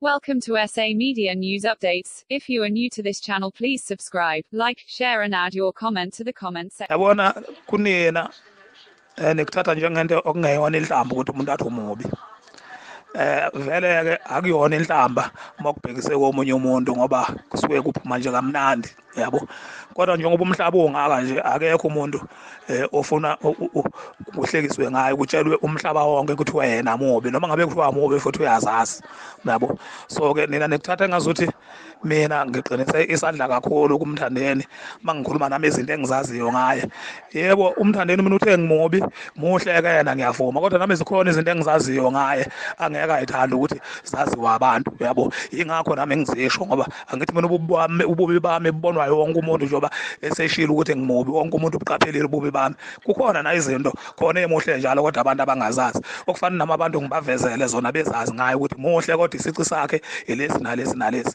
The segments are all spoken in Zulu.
Welcome to SA Media News Updates. If you are new to this channel, please subscribe, like, share and add your comment to the comment section. Yabona kunina nekuthatha njengento okungeyona inhlamba ukuthi umuntu athi umubi. Vele ke akuyona inhlamba makubhekise komunye umuntu ngoba kusuke kuphuma nje kamnandi yabo. Kodwa njengoba umhlaba ungaka nje akekho umuntu ofuna ukuhlekiswe ngayo kutshelwe umhlaba wonke ukuthi wena mubi noma ngabe kuthiwa mubi futhi uyazazi yabo. So ke nina nekuthatha engazuthi mina ngiqinise isandla kakhulu kumthandeni mangikhuluma nami izinto engizaziyo ngaye. Yebo umthandeni mina uthe ngimubi muhle ke yena ngiyavuma kodwa nami zikhona izinto engizaziyo ngaye angeke ayithanda ukuthi zaziwa abantu yabo. Ingakho nami ngizisho ngoba angithi mina ububi bami bubonwa wonke umuntu njoba eseshila ukuthi ngimubi wonke umuntu ubuqaphelile ububi bami. Kukhona na izinto khona emuhle njalo kodwa abantu abangazazi okufana nama abantu ngibavezele zona bezazi ngayo ukuthi muhle kodwa isici sakhe elesi nalesi nalesi.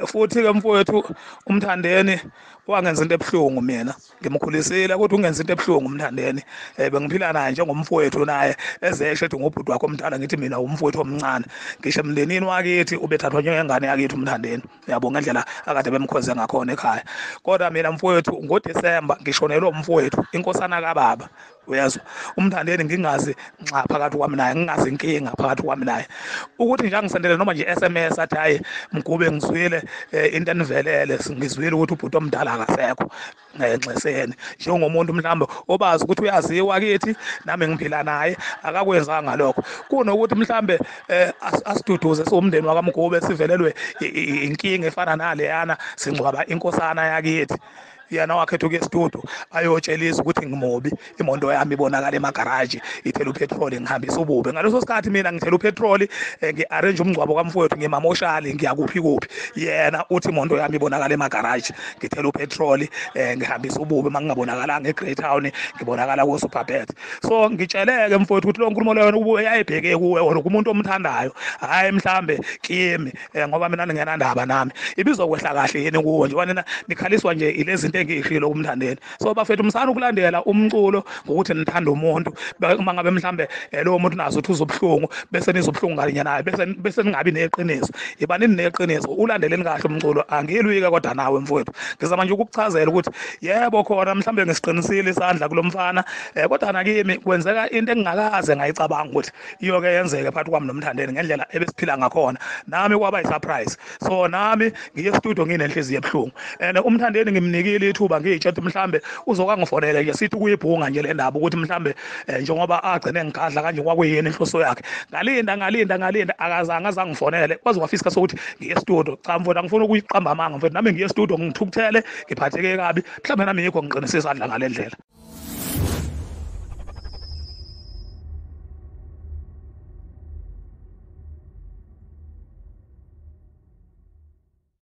Futhi ke mfowethu umthandeni wangenza into ebuhlungu mina ngimkhulisile kodwa ungenza into ebuhlungu umthandeni. Bengiphila naye njengomfowethu naye ezeshe ethi ngobhuti wakho omdala ngithi mina umfowethu omncane ngisho emndenini wakithi ubethathwa njengengane yakithi umthandeni yabo ngendlela akade bemkhoze ngakhona ekhaya. Kodwa mina mfowethu ngoDisemba ngishonelwe umfowethu inkosana kaBaba uyazwa umthandeni ngingazi nxa phakathi kwami naye ngingazi inkinga phakathi kwami naye ukuthi nje angisendele noma nje SMS athi hayi mgube ngizwile into enivelele ngizwile ukuthi ubhuti omdala akasekho ngenxeseni njengomuntu mhlawumbe obazi ukuthi uyaziwa kithi nami ngiphila naye akakwenzanga lokho kunokuthi mhlawumbe asiduduze somndeni wakamgube sivelelwe inkinga efana naleyana singcwaba inkosana yakithi yena wakhetha ukuya estudio ayotshelisa ukuthi ngimubi imondo yami ibonakala emagaraji ithela upetrol ngihambisa ububi ngaleso sikhathi mina ngithela upetrol ngiarrange umngcwabo kamfowethu ngimamoshali ngiyakuphi kuphi yena uthi imondo yami ibonakala emagaraji ngithela upetrol ngihambisa ububi mangingabonakalanga eGreat Town ngibonakala ku Superbet. So ngitsheleke mfowethu ukuthi lo nkulumo leyo ubuye yayibheke kuwe wona kumuntu omthandayo hayi mhlambe kimi ngoba mina ngingenandaba nami ibizokwehla kahle yini kuwe nje wena nikhaliswa nje ilezi engishilo kumthandeni. So bafethu umsana ukulandela umculo ngokuthi nithanda umuntu uma ngabe mhlambe lo muntu nazo uthi uzobhlungu bese nizobuhlungu ngalinye naye bese ningabi neqiniso. Yibanini neqiniso ulandeleni kahle umculo angilwike kodwa nawe mfowethu ngizama nje ukukuchazela ukuthi yebo khona mhlambe ngisiqinisile isandla kulomfana kodwa nakimi kwenzeka into engingakaze ngayicabanga ukuthi iyoke yenzeke phakathi kwami nomthandeni ngendlela ebesiphila ngakhona nami kwaba isurprise. So nami ngiye studio nginenhliziyo ebuhlungu and umthandeni ngimnikile ithuba ngiyitshethe mhlambe uzokangifonela nje sithi kuyibhunga nje le ndaba ukuthi mhlambe njengoba agcine ngigadla kanje kwakuyini inhloso yakhe ngalinda akazange azangifonele kwaze kwafika isikhathi sokuthi ngiye studio cha mfowethu angifuni ukuyiqamba amanga mfowethu nami ngiye studio ngithukuthele ngiphatheke kabi mhlambe nami ngikho ngiqinisa isandla ngalendlela.